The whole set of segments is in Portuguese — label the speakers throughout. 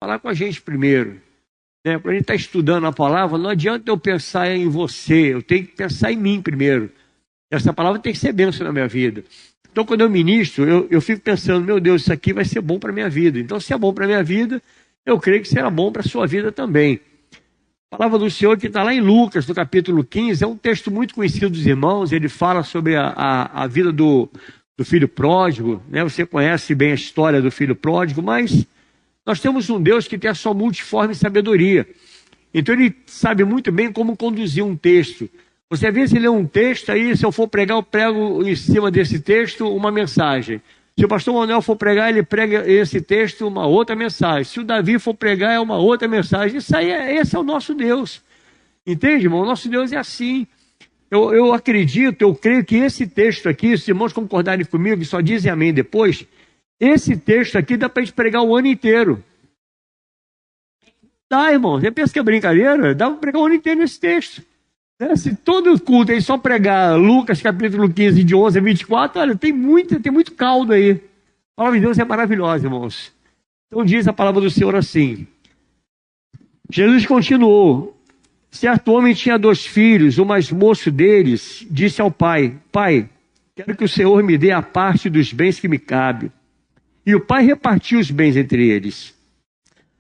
Speaker 1: falar com a gente primeiro. Né? Quando a gente está estudando a palavra, não adianta eu pensar em você, eu tenho que pensar em mim primeiro. Essa palavra tem que ser bênção na minha vida. Então, quando eu ministro, eu fico pensando, meu Deus, isso aqui vai ser bom para a minha vida. Então, se é bom para a minha vida, eu creio que será bom para a sua vida também. A palavra do Senhor que está lá em Lucas, no capítulo 15, é um texto muito conhecido dos irmãos. Ele fala sobre a vida do filho pródigo, né? Você conhece bem a história do filho pródigo, mas nós temos um Deus que tem a sua multiforme sabedoria. Então ele sabe muito bem como conduzir um texto. Você às vezes lê um texto, aí se eu for pregar, eu prego em cima desse texto uma mensagem. Se o pastor Manuel for pregar, ele prega esse texto, uma outra mensagem. Se o Davi for pregar, é uma outra mensagem. Esse é o nosso Deus. Entende, irmão? O nosso Deus é assim. Eu acredito, eu creio que esse texto aqui, se os irmãos concordarem comigo, e só dizem amém depois, esse texto aqui dá para a gente pregar o ano inteiro. Dá, irmão. Você pensa que é brincadeira? Dá para pregar o ano inteiro nesse texto. Se todo culto aí só pregar Lucas capítulo 15, de 11 a 24, olha, tem muito caldo aí. A palavra de Deus é maravilhosa, irmãos. Então diz a palavra do Senhor assim. Jesus continuou. Certo homem tinha 2 filhos, o mais moço deles disse ao pai, pai, quero que o Senhor me dê a parte dos bens que me cabe. E o pai repartiu os bens entre eles.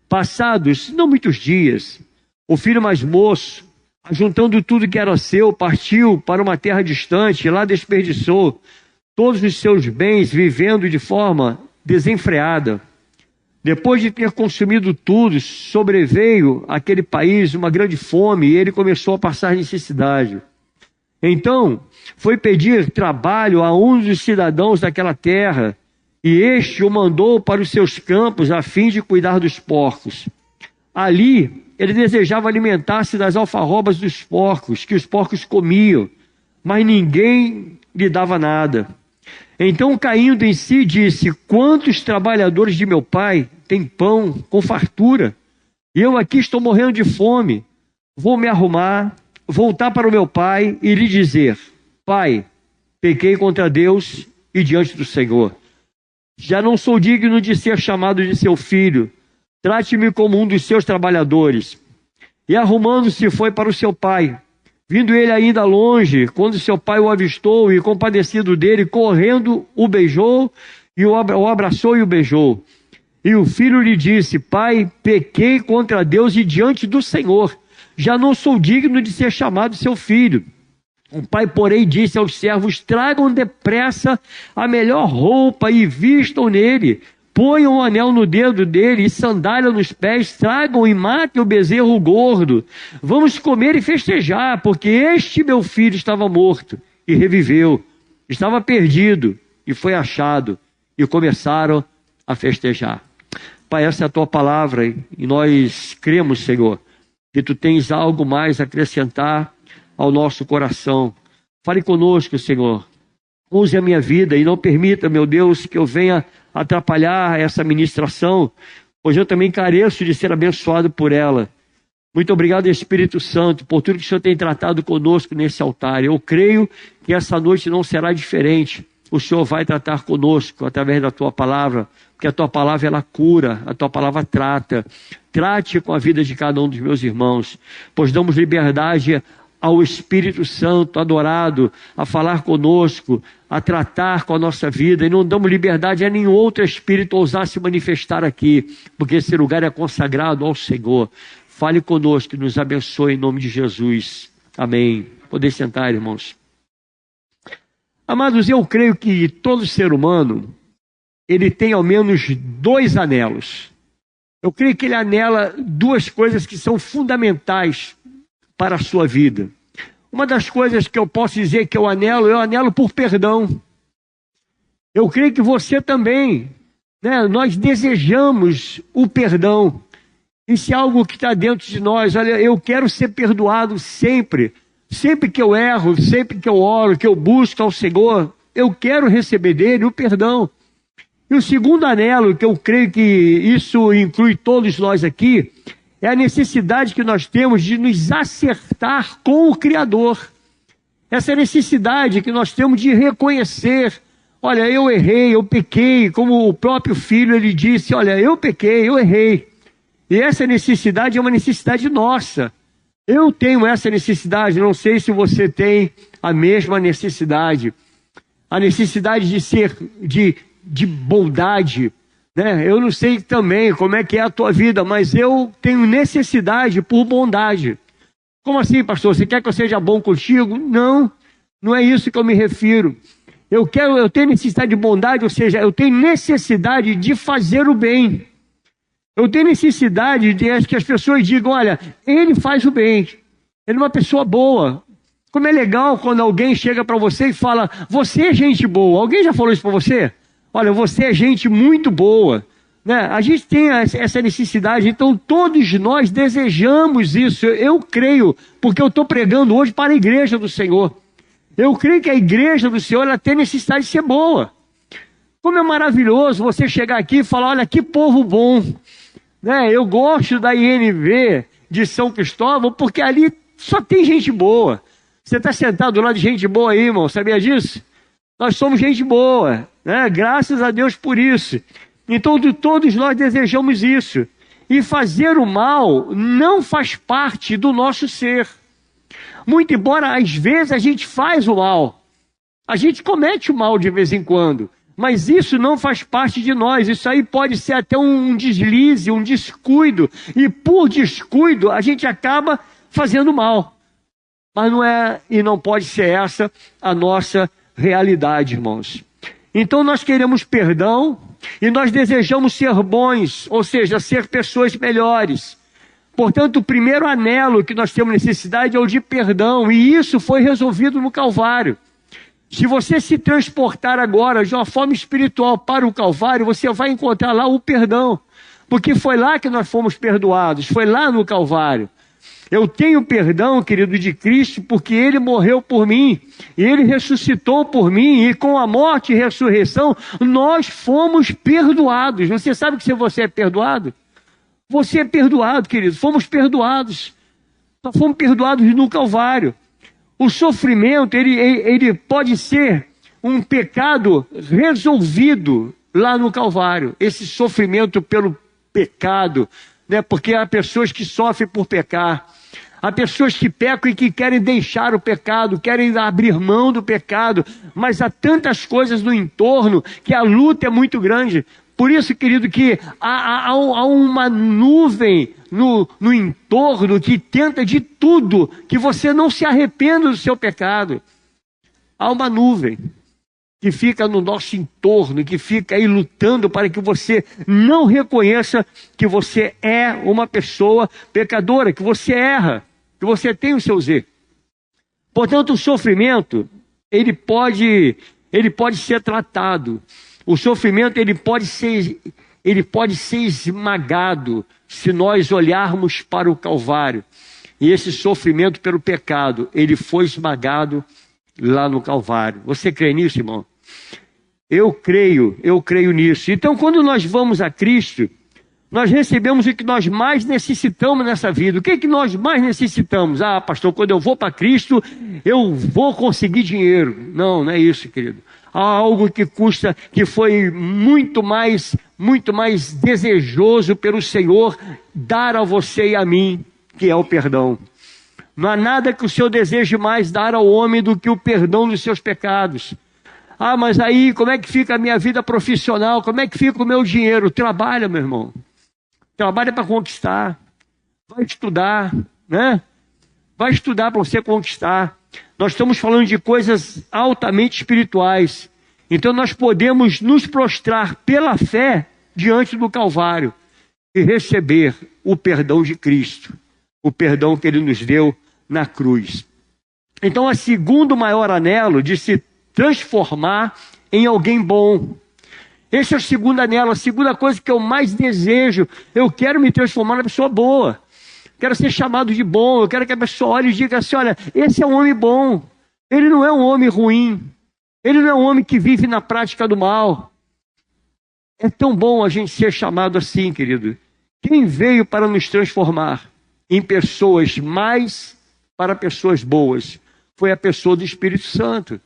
Speaker 1: Passados não muitos dias, o filho mais moço, juntando tudo que era seu, partiu para uma terra distante e lá desperdiçou todos os seus bens, vivendo de forma desenfreada. Depois de ter consumido tudo, sobreveio àquele país uma grande fome e ele começou a passar necessidade. Então, foi pedir trabalho a um dos cidadãos daquela terra e este o mandou para os seus campos a fim de cuidar dos porcos. Ali, ele desejava alimentar-se das alfarrobas dos porcos, que os porcos comiam, mas ninguém lhe dava nada. Então, caindo em si, disse, quantos trabalhadores de meu pai têm pão com fartura? E eu aqui estou morrendo de fome. Vou me arrumar, voltar para o meu pai e lhe dizer, pai, pequei contra Deus e diante do Senhor. Já não sou digno de ser chamado de seu filho. Trate-me como um dos seus trabalhadores. E arrumando-se foi para o seu pai. Vindo ele ainda longe, quando seu pai o avistou e compadecido dele, correndo o beijou, e o abraçou e o beijou. E o filho lhe disse, pai, pequei contra Deus e diante do Senhor. Já não sou digno de ser chamado seu filho. O pai, porém, disse aos servos, tragam depressa a melhor roupa e vistam nele. Ponham um anel no dedo dele e sandália nos pés, tragam e matem o bezerro gordo. Vamos comer e festejar, porque este meu filho estava morto e reviveu. Estava perdido e foi achado. E começaram a festejar. Pai, essa é a tua palavra e nós cremos, Senhor, que tu tens algo mais a acrescentar ao nosso coração. Fale conosco, Senhor. Use a minha vida e não permita, meu Deus, que eu venha atrapalhar essa ministração, pois eu também careço de ser abençoado por ela. Muito obrigado, Espírito Santo, por tudo que o Senhor tem tratado conosco nesse altar. Eu creio que essa noite não será diferente. O Senhor vai tratar conosco através da tua palavra, porque a tua palavra ela cura, a tua palavra trata. Trate com a vida de cada um dos meus irmãos, pois damos liberdade ao Espírito Santo adorado, a falar conosco, a tratar com a nossa vida, e não damos liberdade a nenhum outro Espírito ousar se manifestar aqui, porque esse lugar é consagrado ao Senhor. Fale conosco e nos abençoe em nome de Jesus. Amém. Podem sentar, irmãos. Amados, eu creio que todo ser humano, ele tem ao menos 2 anelos. Eu creio que ele anela 2 coisas que são fundamentais para a sua vida. Uma das coisas que eu posso dizer que eu anelo por perdão. Eu creio que você também, né? Nós desejamos o perdão. Isso é algo que está dentro de nós. Olha, eu quero ser perdoado sempre. Sempre que eu erro, sempre que eu oro, que eu busco ao Senhor, eu quero receber dele o perdão. E o segundo anelo, que eu creio que isso inclui todos nós aqui, é a necessidade que nós temos de nos acertar com o Criador. Essa necessidade que nós temos de reconhecer, olha, eu errei, eu pequei, como o próprio filho ele disse, olha, eu pequei, eu errei. E essa necessidade é uma necessidade nossa. Eu tenho essa necessidade, não sei se você tem a mesma necessidade. A necessidade de ser, de bondade, né? Eu não sei também como é que é a tua vida, mas eu tenho necessidade por bondade. Como assim, pastor? Você quer que eu seja bom contigo? Não, não é isso que eu me refiro. Eu tenho necessidade de bondade, ou seja, eu tenho necessidade de fazer o bem. Eu tenho necessidade de que as pessoas digam, olha, ele faz o bem, ele é uma pessoa boa. Como é legal quando alguém chega para você e fala, você é gente boa. Alguém já falou isso para você? Olha, você é gente muito boa. Né? A gente tem essa necessidade, então todos nós desejamos isso. Eu creio, porque eu estou pregando hoje para a igreja do Senhor. Eu creio que a igreja do Senhor ela tem necessidade de ser boa. Como é maravilhoso você chegar aqui e falar, olha, que povo bom. Né? Eu gosto da INV de São Cristóvão, porque ali só tem gente boa. Você está sentado do lado de gente boa aí, irmão, sabia disso? Nós somos gente boa, né? Graças a Deus por isso. Então todos nós desejamos isso. E fazer o mal não faz parte do nosso ser. Muito embora às vezes a gente faz o mal. A gente comete o mal de vez em quando. Mas isso não faz parte de nós. Isso aí pode ser até um deslize, um descuido. E por descuido a gente acaba fazendo mal. Mas não é e não pode ser essa a nossa realidade, irmãos. Então nós queremos perdão e nós desejamos ser bons, ou seja, ser pessoas melhores. Portanto, o primeiro anelo que nós temos necessidade é o de perdão, e isso foi resolvido no Calvário. Se você se transportar agora de uma forma espiritual para o Calvário, você vai encontrar lá o perdão, porque foi lá que nós fomos perdoados, foi lá no Calvário. Eu tenho perdão, querido, de Cristo, porque Ele morreu por mim, e Ele ressuscitou por mim, e com a morte e ressurreição, nós fomos perdoados. Você sabe que se você é perdoado? Você é perdoado, querido, fomos perdoados. Nós fomos perdoados no Calvário. O sofrimento, ele pode ser um pecado resolvido lá no Calvário. Esse sofrimento pelo pecado, né? Porque há pessoas que sofrem por pecar. Há pessoas que pecam e que querem deixar o pecado, querem abrir mão do pecado, mas há tantas coisas no entorno que a luta é muito grande. Por isso, querido, que há uma nuvem no entorno que tenta de tudo que você não se arrependa do seu pecado. Há uma nuvem que fica no nosso entorno, que fica aí lutando para que você não reconheça que você é uma pessoa pecadora, que você erra, que você tem os seus erros. Portanto, o sofrimento, ele pode ser tratado. O sofrimento, ele pode ser esmagado se nós olharmos para o Calvário. E esse sofrimento pelo pecado, ele foi esmagado lá no Calvário. Você crê nisso, irmão? Eu creio nisso. Então, quando nós vamos a Cristo, nós recebemos o que nós mais necessitamos nessa vida. O que é que nós mais necessitamos? Ah, pastor, quando eu vou para Cristo, eu vou conseguir dinheiro. Não é isso, querido. Há algo que foi muito mais desejoso pelo Senhor dar a você e a mim, que é o perdão. Não há nada que o Senhor deseje mais dar ao homem do que o perdão dos seus pecados. Ah, mas aí como é que fica a minha vida profissional? Como é que fica o meu dinheiro? Trabalha, meu irmão. Trabalha para conquistar. Vai estudar, né? Vai estudar para você conquistar. Nós estamos falando de coisas altamente espirituais. Então nós podemos nos prostrar pela fé diante do Calvário e receber o perdão de Cristo. O perdão que Ele nos deu na cruz. Então, o segundo maior anelo de se transformar em alguém bom. Esse é o segundo anelo, a segunda coisa que eu mais desejo. Eu quero me transformar numa pessoa boa. Quero ser chamado de bom. Eu quero que a pessoa olhe e diga assim, olha, esse é um homem bom. Ele não é um homem ruim. Ele não é um homem que vive na prática do mal. É tão bom a gente ser chamado assim, querido. Quem veio para nos transformar em pessoas mais para pessoas boas foi a pessoa do Espírito Santo.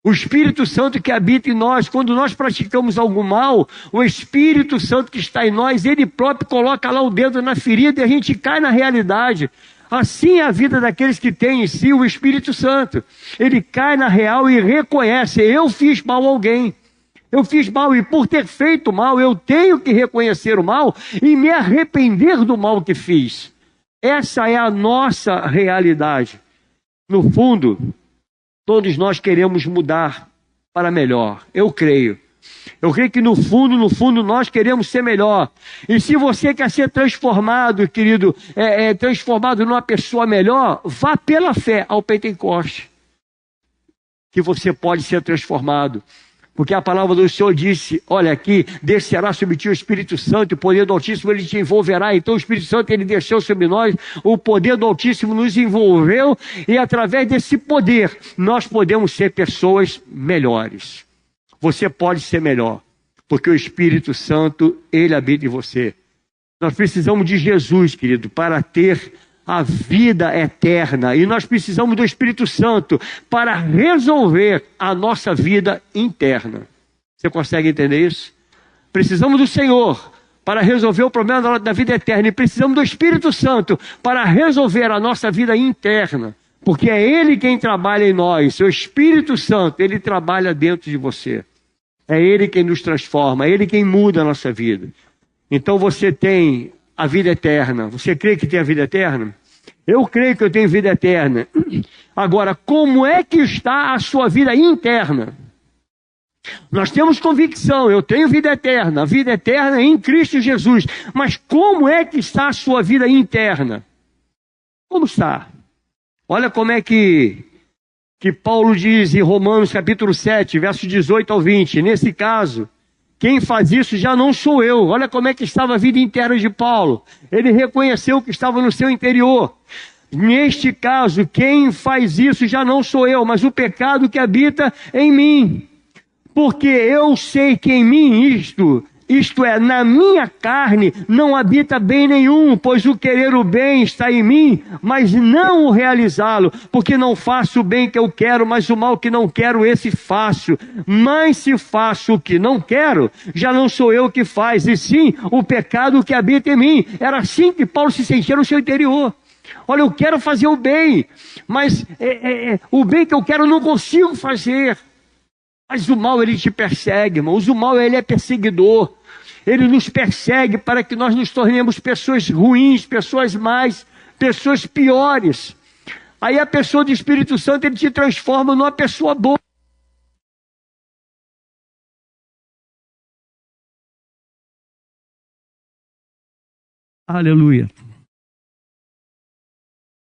Speaker 1: O Espírito Santo que habita em nós, quando nós praticamos algo mal, o Espírito Santo que está em nós, ele próprio coloca lá o dedo na ferida e a gente cai na realidade. Assim é a vida daqueles que têm em si o Espírito Santo. Ele cai na real e reconhece: eu fiz mal a alguém. Eu fiz mal, e por ter feito mal, eu tenho que reconhecer o mal e me arrepender do mal que fiz. Essa é a nossa realidade. No fundo, todos nós queremos mudar para melhor. Eu creio. Eu creio que no fundo, nós queremos ser melhor. E se você quer ser transformado, querido, transformado numa pessoa melhor, vá pela fé ao Pentecoste, que você pode ser transformado. Porque a palavra do Senhor disse: olha aqui, descerá sobre ti o Espírito Santo, e o poder do Altíssimo ele te envolverá. Então o Espírito Santo ele desceu sobre nós, o poder do Altíssimo nos envolveu, e através desse poder nós podemos ser pessoas melhores. Você pode ser melhor, porque o Espírito Santo ele habita em você. Nós precisamos de Jesus, querido, para ter a vida eterna, e nós precisamos do Espírito Santo para resolver a nossa vida interna. Você consegue entender isso? Precisamos do Senhor para resolver o problema da vida eterna, e precisamos do Espírito Santo para resolver a nossa vida interna, porque é Ele quem trabalha em nós. O Espírito Santo, Ele trabalha dentro de você, é Ele quem nos transforma, é Ele quem muda a nossa vida. Então você tem a vida eterna. Você crê que tem a vida eterna? Eu creio que eu tenho vida eterna. Agora, como é que está a sua vida interna? Nós temos convicção, eu tenho vida eterna. A vida eterna é em Cristo Jesus. Mas como é que está a sua vida interna? Como está? Olha como é que Paulo diz em Romanos capítulo 7, versos 18 ao 20. Nesse caso, quem faz isso já não sou eu. Olha como é que estava a vida interna de Paulo. Ele reconheceu o que estava no seu interior. Neste caso, quem faz isso já não sou eu, mas o pecado que habita em mim. Porque eu sei que em mim isto é, na minha carne, não habita bem nenhum, pois o querer o bem está em mim, mas não o realizá-lo, porque não faço o bem que eu quero, mas o mal que não quero, esse faço. Mas se faço o que não quero, já não sou eu que faz, e sim o pecado que habita em mim. Era assim que Paulo se sentia no seu interior. Olha, eu quero fazer o bem, mas o bem que eu quero eu não consigo fazer. Mas o mal ele te persegue, irmãos. O mal ele é perseguidor. Ele nos persegue para que nós nos tornemos pessoas ruins, pessoas más, pessoas piores. Aí a pessoa do Espírito Santo ele te transforma numa pessoa boa. Aleluia.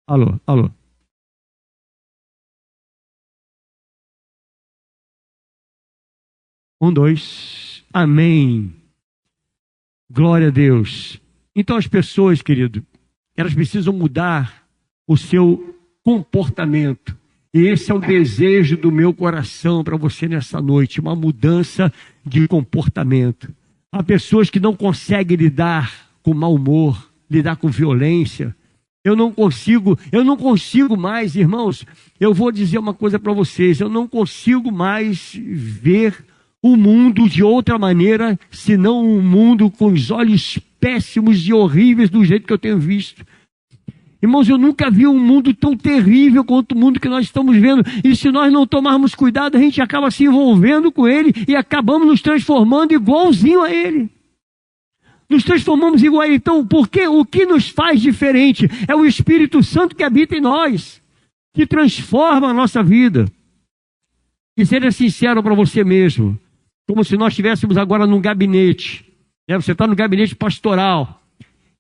Speaker 1: Alô, alô. Um, dois. Amém. Glória a Deus. Então as pessoas, querido, elas precisam mudar o seu comportamento. E esse é o desejo do meu coração para você nessa noite, uma mudança de comportamento. Há pessoas que não conseguem lidar com mau humor, lidar com violência. Eu não consigo mais, irmãos. Eu vou dizer uma coisa para vocês, eu não consigo mais ver o mundo de outra maneira, senão um mundo com os olhos péssimos e horríveis do jeito que eu tenho visto. Irmãos, eu nunca vi um mundo tão terrível quanto o mundo que nós estamos vendo. E se nós não tomarmos cuidado, a gente acaba se envolvendo com ele e acabamos nos transformando igualzinho a ele. Nos transformamos igual a ele. Então, porque o que nos faz diferente é o Espírito Santo que habita em nós, que transforma a nossa vida. E seja sincero para você mesmo, como se nós estivéssemos agora num gabinete. Você está no gabinete pastoral.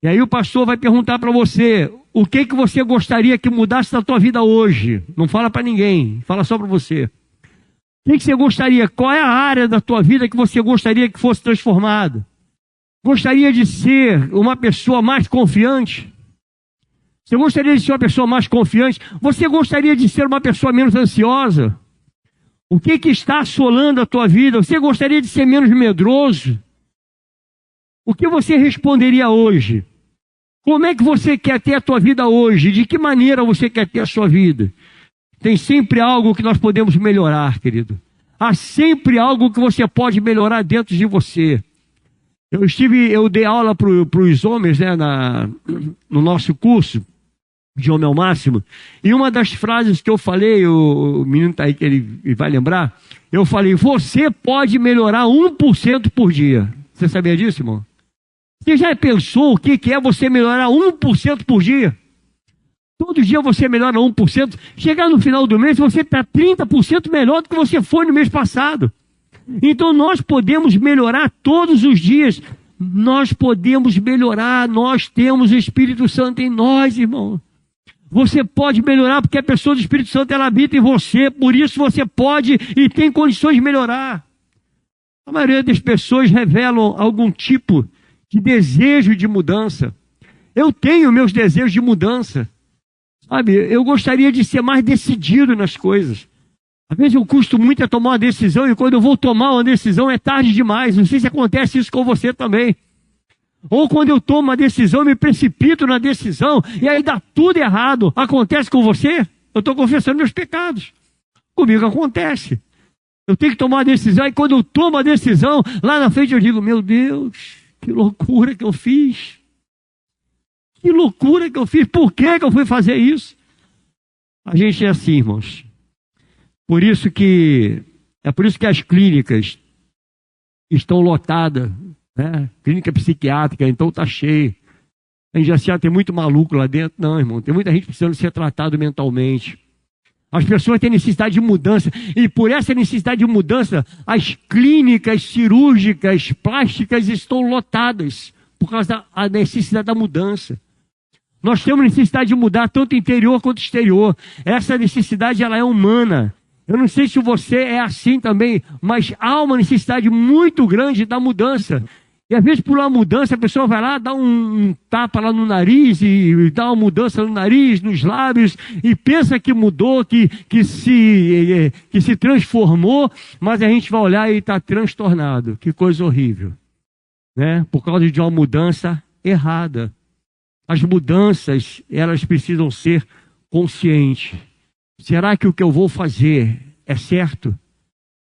Speaker 1: E aí o pastor vai perguntar para você, o que você gostaria que mudasse na tua vida hoje? Não fala para ninguém, fala só para você. O que você gostaria? Qual é a área da tua vida que você gostaria que fosse transformada? Gostaria de ser uma pessoa mais confiante? Você gostaria de ser uma pessoa mais confiante? Você gostaria de ser uma pessoa menos ansiosa? O que está assolando a tua vida? Você gostaria de ser menos medroso? O que você responderia hoje? Como é que você quer ter a tua vida hoje? De que maneira você quer ter a sua vida? Tem sempre algo que nós podemos melhorar, querido. Há sempre algo que você pode melhorar dentro de você. Eu dei aula para os homens, né, no nosso curso de Homem ao Máximo, e uma das frases que eu falei, o menino está aí que ele vai lembrar, eu falei, você pode melhorar 1% por dia. Você sabia disso, irmão? Você já pensou o que é você melhorar 1% por dia? Todo dia você melhora 1%. Chegar no final do mês, você está 30% melhor do que você foi no mês passado. Então nós podemos melhorar todos os dias. Nós podemos melhorar. Nós temos o Espírito Santo em nós, irmão. Você pode melhorar porque a pessoa do Espírito Santo ela habita em você. Por isso você pode e tem condições de melhorar. A maioria das pessoas revelam algum tipo de desejo de mudança. Eu tenho meus desejos de mudança. Sabe, eu gostaria de ser mais decidido nas coisas. Às vezes eu custo muito a tomar uma decisão e quando eu vou tomar uma decisão é tarde demais. Não sei se acontece isso com você também. Ou quando eu tomo uma decisão, eu me precipito na decisão e aí dá tudo errado. Acontece com você? Eu estou confessando meus pecados. Comigo acontece. Eu tenho que tomar uma decisão e quando eu tomo a decisão, lá na frente eu digo, meu Deus, que loucura que eu fiz. Que loucura que eu fiz. Por que eu fui fazer isso? A gente é assim, irmãos. É por isso que as clínicas estão lotadas, né? Clínica psiquiátrica, então está cheio. A gente já tem muito maluco lá dentro. Não, irmão, tem muita gente precisando ser tratado mentalmente. As pessoas têm necessidade de mudança. E por essa necessidade de mudança, as clínicas cirúrgicas, plásticas estão lotadas. Por causa da necessidade da mudança. Nós temos necessidade de mudar tanto interior quanto exterior. Essa necessidade ela é humana. Eu não sei se você é assim também, mas há uma necessidade muito grande da mudança. E às vezes por uma mudança a pessoa vai lá, dá um tapa lá no nariz e dá uma mudança no nariz, nos lábios e pensa que mudou, que se transformou, mas a gente vai olhar e está transtornado. Que coisa horrível, né? Por causa de uma mudança errada. As mudanças, elas precisam ser conscientes. Será que o que eu vou fazer é certo?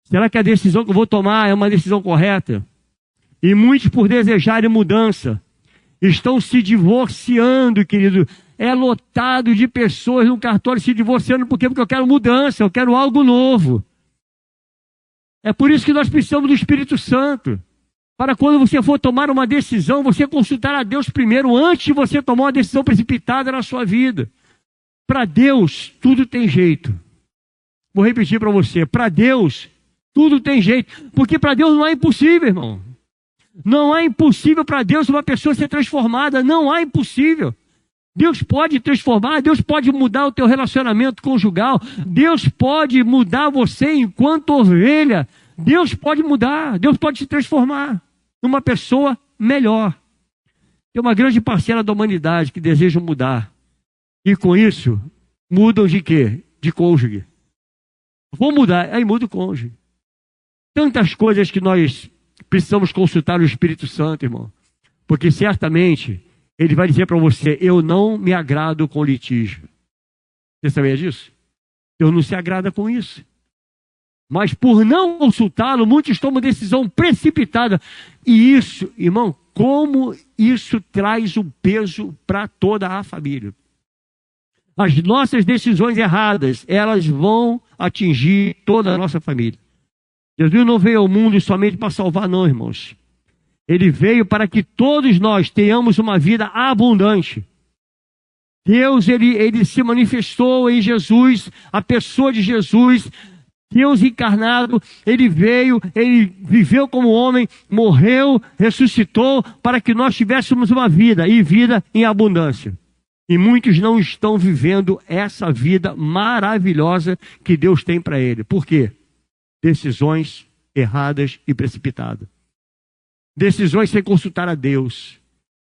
Speaker 1: Será que a decisão que eu vou tomar é uma decisão correta? E muitos, por desejarem mudança, estão se divorciando, querido. É lotado de pessoas no cartório se divorciando. Por quê? Porque eu quero mudança, eu quero algo novo. É por isso que nós precisamos do Espírito Santo. Para quando você for tomar uma decisão, você consultar a Deus primeiro, antes de você tomar uma decisão precipitada na sua vida. Para Deus, tudo tem jeito. Vou repetir para você. Para Deus, tudo tem jeito. Porque para Deus não é impossível, irmão. Não é impossível para Deus uma pessoa ser transformada. Não é impossível. Deus pode transformar, Deus pode mudar o teu relacionamento conjugal. Deus pode mudar você enquanto ovelha. Deus pode mudar, Deus pode te transformar numa pessoa melhor. Tem uma grande parcela da humanidade que deseja mudar. E com isso, mudam de quê? De cônjuge. Vou mudar, aí muda o cônjuge. Tantas coisas que nós precisamos consultar o Espírito Santo, irmão. Porque certamente, ele vai dizer para você, eu não me agrado com litígio. Você sabia disso? Deus não se agrada com isso. Mas por não consultá-lo, muitos tomam decisão precipitada. E isso, irmão, como isso traz um peso para toda a família. As nossas decisões erradas, elas vão atingir toda a nossa família. Jesus não veio ao mundo somente para salvar, não, irmãos. Ele veio para que todos nós tenhamos uma vida abundante. Deus, ele se manifestou em Jesus, a pessoa de Jesus. Deus encarnado, ele veio, ele viveu como homem, morreu, ressuscitou para que nós tivéssemos uma vida e vida em abundância. E muitos não estão vivendo essa vida maravilhosa que Deus tem para ele. Por quê? Decisões erradas e precipitadas. Decisões sem consultar a Deus.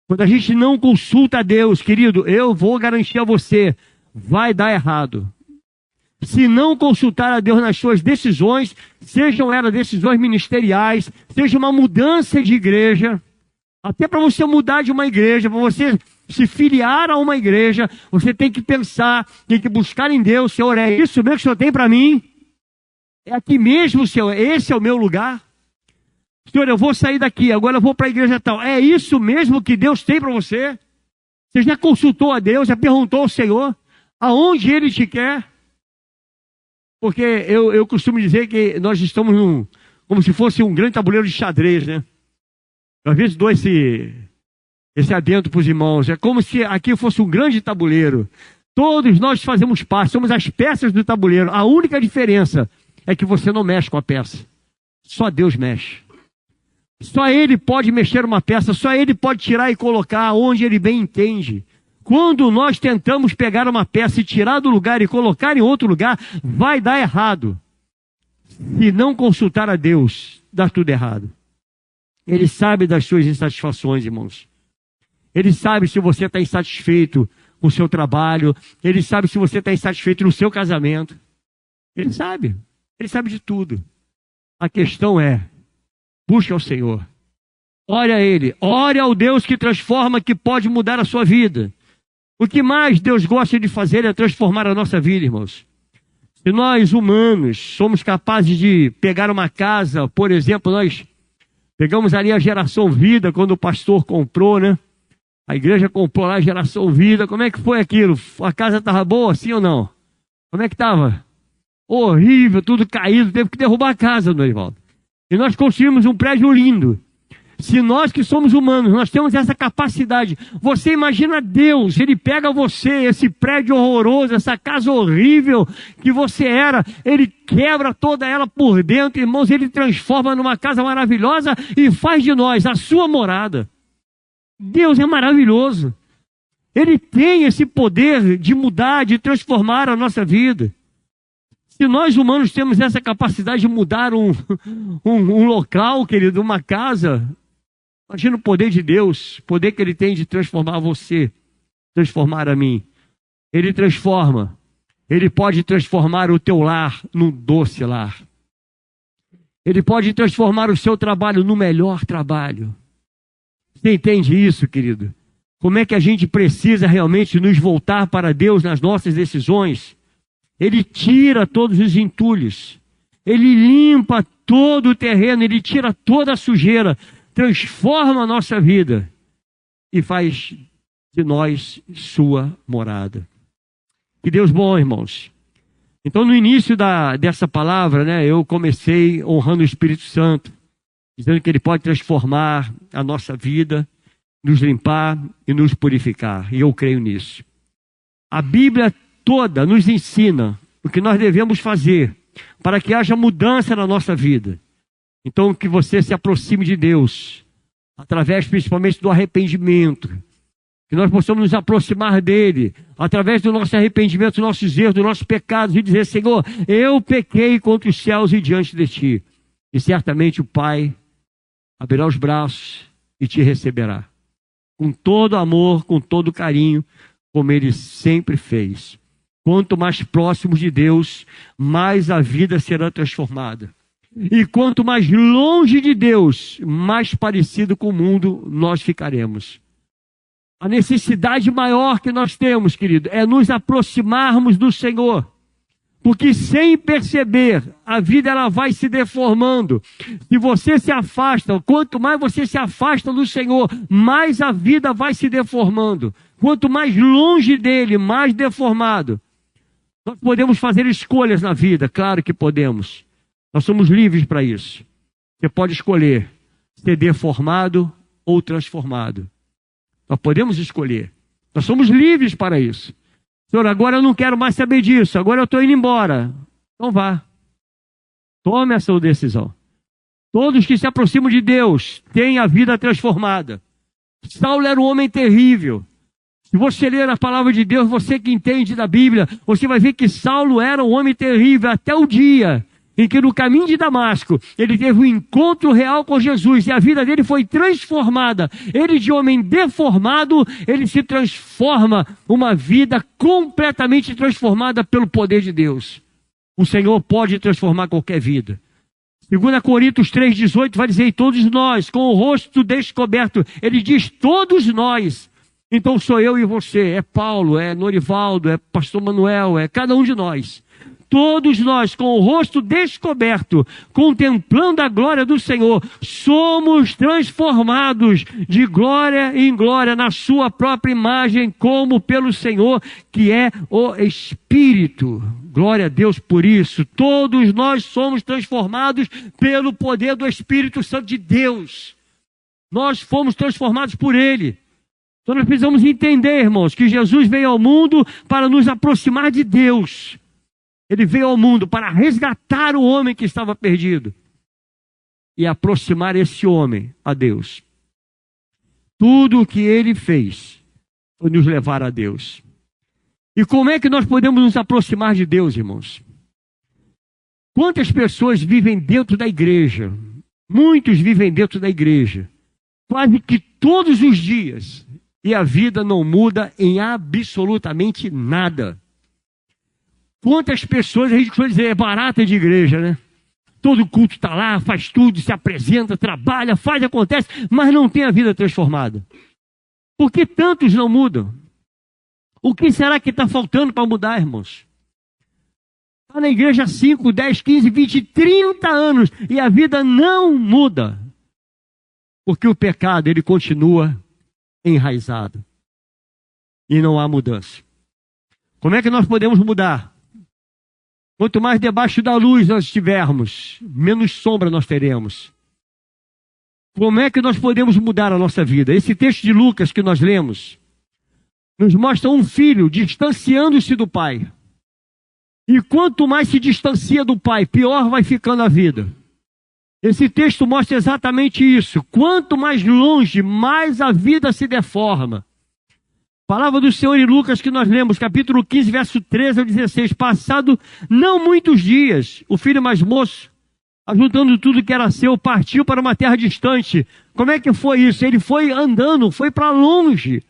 Speaker 1: Quando a gente não consulta a Deus, querido, eu vou garantir a você, vai dar errado. Se não consultar a Deus nas suas decisões, sejam elas decisões ministeriais, seja uma mudança de igreja, até para você mudar de uma igreja, para você se filiar a uma igreja, você tem que pensar, tem que buscar em Deus. Senhor, é isso mesmo que o Senhor tem para mim? É aqui mesmo, Senhor, esse é o meu lugar? Senhor, eu vou sair daqui, agora eu vou para a igreja tal. É isso mesmo que Deus tem para você? Você já consultou a Deus, já perguntou ao Senhor aonde Ele te quer? Porque eu costumo dizer que nós estamos como se fosse um grande tabuleiro de xadrez, né? Eu, às vezes dou esse adendo para os irmãos. É como se aqui fosse um grande tabuleiro. Todos nós fazemos parte, somos as peças do tabuleiro. A única diferença é que você não mexe com a peça. Só Deus mexe. Só Ele pode mexer uma peça, só Ele pode tirar e colocar onde Ele bem entende. Quando nós tentamos pegar uma peça e tirar do lugar e colocar em outro lugar, vai dar errado. Se não consultar a Deus, dá tudo errado. Ele sabe das suas insatisfações, irmãos. Ele sabe se você está insatisfeito com o seu trabalho. Ele sabe se você está insatisfeito no seu casamento. Ele sabe de tudo. A questão é, busque ao Senhor. Ore a Ele. Ore ao Deus que transforma, que pode mudar a sua vida. O que mais Deus gosta de fazer é transformar a nossa vida, irmãos. Se nós, humanos, somos capazes de pegar uma casa, por exemplo, nós pegamos ali a Geração Vida, quando o pastor comprou, né? A igreja comprou lá a Geração Vida. Como é que foi aquilo? A casa estava boa, sim ou não? Como é que estava? Horrível, tudo caído, teve que derrubar a casa, Norivaldo. E nós construímos um prédio lindo. Se nós que somos humanos, nós temos essa capacidade. Você imagina Deus, Ele pega você, esse prédio horroroso, essa casa horrível que você era, Ele quebra toda ela por dentro, irmãos, Ele transforma numa casa maravilhosa e faz de nós a sua morada. Deus é maravilhoso. Ele tem esse poder de mudar, de transformar a nossa vida. Se nós humanos temos essa capacidade de mudar um local, querido, uma casa, imagina o poder de Deus, o poder que Ele tem de transformar você, transformar a mim. Ele transforma. Ele pode transformar o teu lar num doce lar. Ele pode transformar o seu trabalho no melhor trabalho. Você entende isso, querido? Como é que a gente precisa realmente nos voltar para Deus nas nossas decisões? Ele tira todos os entulhos. Ele limpa todo o terreno, Ele tira toda a sujeira, transforma a nossa vida e faz de nós sua morada. Que Deus bom, irmãos. Então, no início dessa palavra, né, eu comecei honrando o Espírito Santo, dizendo que Ele pode transformar a nossa vida, nos limpar e nos purificar. E eu creio nisso. A Bíblia toda nos ensina o que nós devemos fazer para que haja mudança na nossa vida. Então, que você se aproxime de Deus, através principalmente do arrependimento. Que nós possamos nos aproximar dEle, através do nosso arrependimento, dos nossos erros, dos nossos pecados, e dizer: Senhor, eu pequei contra os céus e diante de Ti. E certamente o Pai abrirá os braços e te receberá. Com todo amor, com todo carinho, como Ele sempre fez. Quanto mais próximos de Deus, mais a vida será transformada. E quanto mais longe de Deus, mais parecido com o mundo nós ficaremos. A necessidade maior que nós temos, querido, é nos aproximarmos do Senhor. Porque sem perceber, a vida ela vai se deformando. Se você se afasta, quanto mais você se afasta do Senhor, mais a vida vai se deformando. Quanto mais longe dele, mais deformado. Nós podemos fazer escolhas na vida, claro que podemos. Nós somos livres para isso. Você pode escolher ser deformado ou transformado. Nós podemos escolher. Nós somos livres para isso. Senhor, agora eu não quero mais saber disso, agora eu estou indo embora. Então vá. Tome essa decisão. Todos que se aproximam de Deus têm a vida transformada. Saulo era um homem terrível. Se você ler a palavra de Deus, você que entende da Bíblia, você vai ver que Saulo era um homem terrível até o dia em que no caminho de Damasco, ele teve um encontro real com Jesus e a vida dele foi transformada. Ele de homem deformado, ele se transforma, uma vida completamente transformada pelo poder de Deus. O Senhor pode transformar qualquer vida. 2 Coríntios 3,18 vai dizer: e todos nós, com o rosto descoberto, ele diz todos nós, Então sou eu e você, é Paulo, é Norivaldo, é pastor Manuel, é cada um de nós. Todos nós, com o rosto descoberto, contemplando a glória do Senhor, somos transformados de glória em glória na sua própria imagem, como pelo Senhor, que é o Espírito. Glória a Deus por isso. Todos nós somos transformados pelo poder do Espírito Santo de Deus. Nós fomos transformados por Ele. Então nós precisamos entender, irmãos, que Jesus veio ao mundo para nos aproximar de Deus. Ele veio ao mundo para resgatar o homem que estava perdido e aproximar esse homem a Deus. Tudo o que ele fez foi nos levar a Deus. E como é que nós podemos nos aproximar de Deus, irmãos? Quantas pessoas vivem dentro da igreja? Muitos vivem dentro da igreja, quase que todos os dias, e a vida não muda em absolutamente nada. Quantas pessoas, a gente pode dizer, é barata de igreja, né? Todo culto está lá, faz tudo, se apresenta, trabalha, faz, acontece, mas não tem a vida transformada. Por que tantos não mudam? O que será que está faltando para mudar, irmãos? Está na igreja há 5, 10, 15, 20, 30 anos e a vida não muda. Porque o pecado, ele continua enraizado. E não há mudança. Como é que nós podemos mudar? Quanto mais debaixo da luz nós estivermos, menos sombra nós teremos. Como é que nós podemos mudar a nossa vida? Esse texto de Lucas que nós lemos nos mostra um filho distanciando-se do pai. E quanto mais se distancia do pai, pior vai ficando a vida. Esse texto mostra exatamente isso. Quanto mais longe, mais a vida se deforma. Palavra do Senhor em Lucas que nós lemos, capítulo 15, verso 13 ao 16. Passado não muitos dias, o filho mais moço, ajuntando tudo que era seu, partiu para uma terra distante. Como é que foi isso? Ele foi andando, foi para longe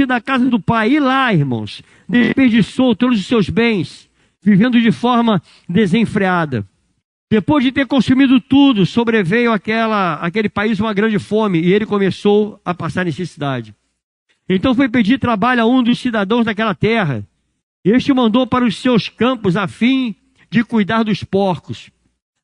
Speaker 1: da casa do pai. E lá, irmãos, desperdiçou todos os seus bens, vivendo de forma desenfreada. Depois de ter consumido tudo, sobreveio aquele país uma grande fome e ele começou a passar necessidade. Então foi pedir trabalho a um dos cidadãos daquela terra. Este mandou para os seus campos a fim de cuidar dos porcos.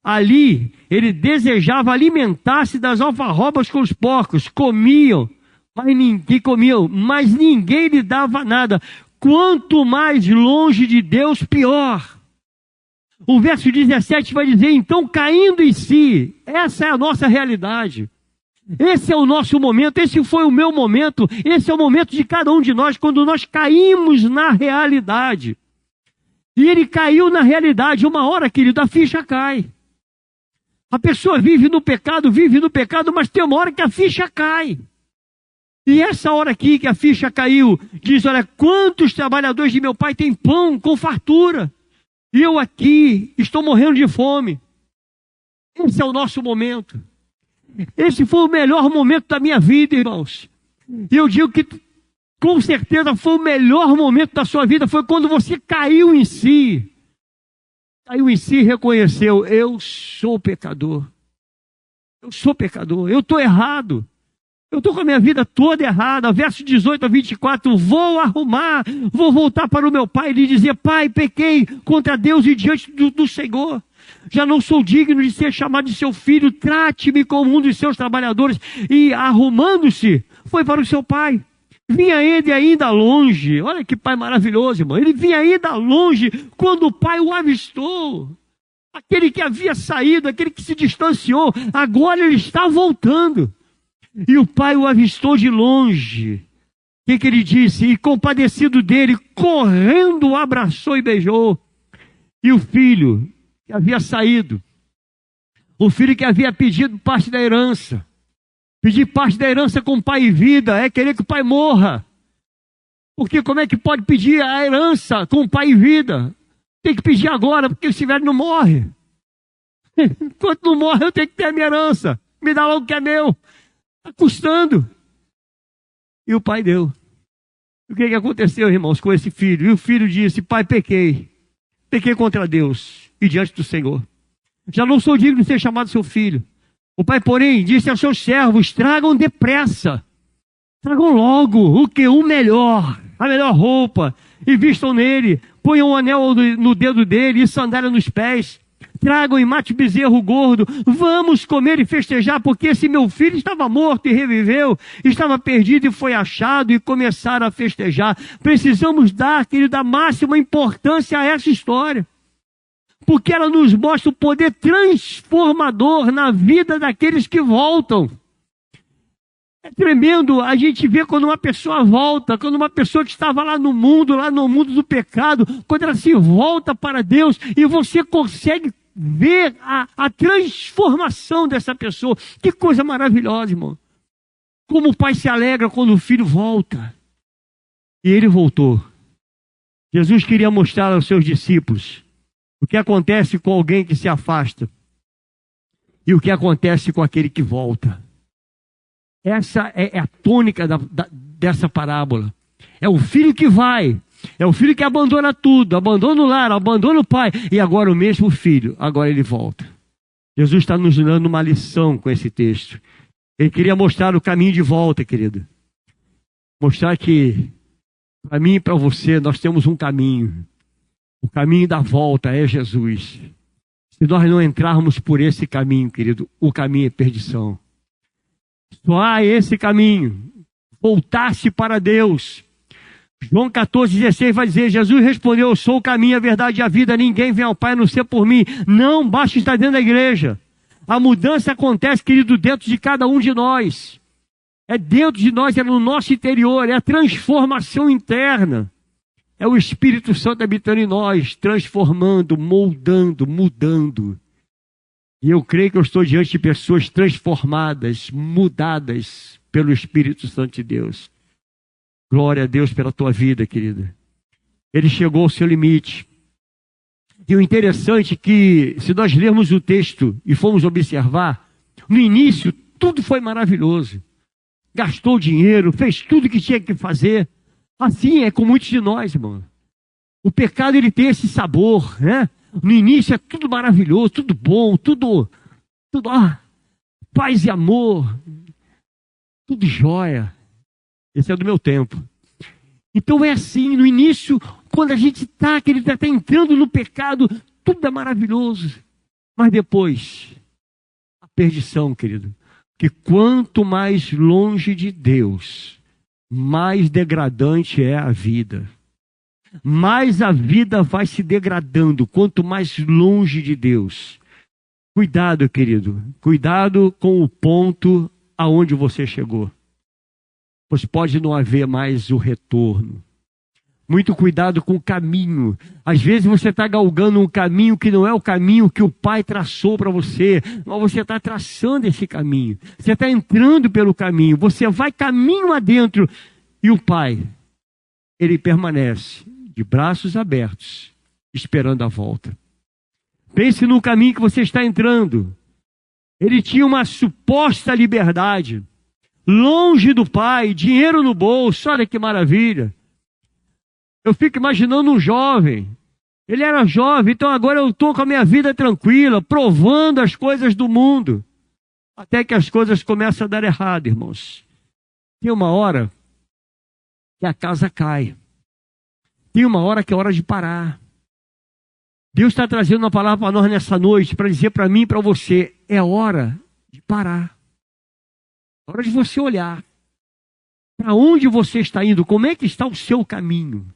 Speaker 1: Ali ele desejava alimentar-se das alfarrobas com os porcos. Comiam, mas ninguém lhe dava nada. Quanto mais longe de Deus, pior. O verso 17 vai dizer, então caindo em si, essa é a nossa realidade. Esse é o nosso momento, esse foi o meu momento, esse é o momento de cada um de nós, quando nós caímos na realidade. E ele caiu na realidade, uma hora, querido, a ficha cai. A pessoa vive no pecado, mas tem uma hora que a ficha cai. E essa hora aqui que a ficha caiu, diz, olha, quantos trabalhadores de meu pai têm pão com fartura? E eu aqui estou morrendo de fome. Esse é o nosso momento. Esse foi o melhor momento da minha vida, irmãos. E eu digo que com certeza foi o melhor momento da sua vida, foi quando você caiu em si. Caiu em si e reconheceu, eu sou pecador. Eu sou pecador, eu estou errado. Eu estou com a minha vida toda errada. Verso 18 a 24, vou voltar para o meu pai e lhe dizer, pai, pequei contra Deus e diante do Senhor. Já não sou digno de ser chamado de seu filho, trate-me como um dos seus trabalhadores. E arrumando-se, foi para o seu pai. Vinha ele ainda longe, olha que pai maravilhoso, irmão. Ele vinha ainda longe quando o pai o avistou. Aquele que havia saído, aquele que se distanciou, agora ele está voltando. E o pai o avistou de longe. O que ele disse? E compadecido dele, correndo, o abraçou e beijou. E o filho que havia saído, o filho que havia pedido parte da herança, pedir parte da herança com pai e vida, é querer que o pai morra. Porque como é que pode pedir a herança com pai e vida? Tem que pedir agora, porque esse velho não morre. Enquanto não morre, eu tenho que ter a minha herança. Me dá logo o que é meu. Está custando. E o pai deu. O que aconteceu, irmãos, com esse filho? E o filho disse, pai, pequei. Pequei contra Deus e diante do Senhor. Já não sou digno de ser chamado seu filho. O pai, porém, disse aos seus servos, tragam depressa Tragam logo o que? O melhor, a melhor roupa, e vistam nele, ponham um anel no dedo dele e sandália nos pés. Tragam e mate bezerro gordo, vamos comer e festejar, porque esse meu filho estava morto e reviveu, estava perdido e foi achado, e começaram a festejar. Precisamos dar, querido, a máxima importância a essa história, porque ela nos mostra o poder transformador na vida daqueles que voltam. É tremendo a gente ver quando uma pessoa volta, quando uma pessoa que estava lá no mundo do pecado, quando ela se volta para Deus, e você consegue ver a transformação dessa pessoa. Que coisa maravilhosa, irmão. Como o pai se alegra quando o filho volta. E ele voltou. Jesus queria mostrar aos seus discípulos o que acontece com alguém que se afasta e o que acontece com aquele que volta. Essa é a tônica dessa parábola. É o filho que vai, é o filho que abandona tudo, abandona o lar, abandona o pai, e agora o mesmo filho, agora ele volta. Jesus está nos dando uma lição com esse texto. Ele queria mostrar o caminho de volta, querido. Mostrar que, para mim e para você, nós temos um caminho. O caminho da volta é Jesus. Se nós não entrarmos por esse caminho, querido, o caminho é perdição. Só há esse caminho, voltar-se para Deus. João 14,16 vai dizer, Jesus respondeu, eu sou o caminho, a verdade e a vida, ninguém vem ao Pai a não ser por mim. Não basta estar dentro da igreja. A mudança acontece, querido, dentro de cada um de nós. É dentro de nós, é no nosso interior, é a transformação interna. É o Espírito Santo habitando em nós, transformando, moldando, mudando. E eu creio que eu estou diante de pessoas transformadas, mudadas pelo Espírito Santo de Deus. Glória a Deus pela tua vida, querida. Ele chegou ao seu limite. E o interessante é que, se nós lermos o texto e formos observar, no início tudo foi maravilhoso. Gastou dinheiro, fez tudo que tinha que fazer. Assim é com muitos de nós, irmão. O pecado, ele tem esse sabor, né? No início é tudo maravilhoso, tudo bom, tudo paz e amor, tudo jóia. Esse é do meu tempo. Então é assim, no início, quando a gente está entrando no pecado, tudo é maravilhoso. Mas depois, a perdição, querido. Que quanto mais longe de Deus, mais degradante é a vida. Mais a vida vai se degradando, quanto mais longe de Deus. Cuidado, querido. Cuidado com o ponto aonde você chegou. Pois pode não haver mais o retorno. Muito cuidado com o caminho. Às vezes você está galgando um caminho que não é o caminho que o Pai traçou para você, mas você está traçando esse caminho. Você está entrando pelo caminho, você vai caminho adentro e o Pai, ele permanece de braços abertos, esperando a volta. Pense no caminho que você está entrando. Ele tinha uma suposta liberdade, longe do Pai, dinheiro no bolso, olha que maravilha. Eu fico imaginando um jovem. Ele era jovem, então agora eu estou com a minha vida tranquila, provando as coisas do mundo. Até que as coisas começam a dar errado, irmãos. Tem uma hora que a casa cai. Tem uma hora que é hora de parar. Deus está trazendo uma palavra para nós nessa noite, para dizer para mim e para você, é hora de parar. É hora de você olhar. Para onde você está indo? Como é que está o seu caminho?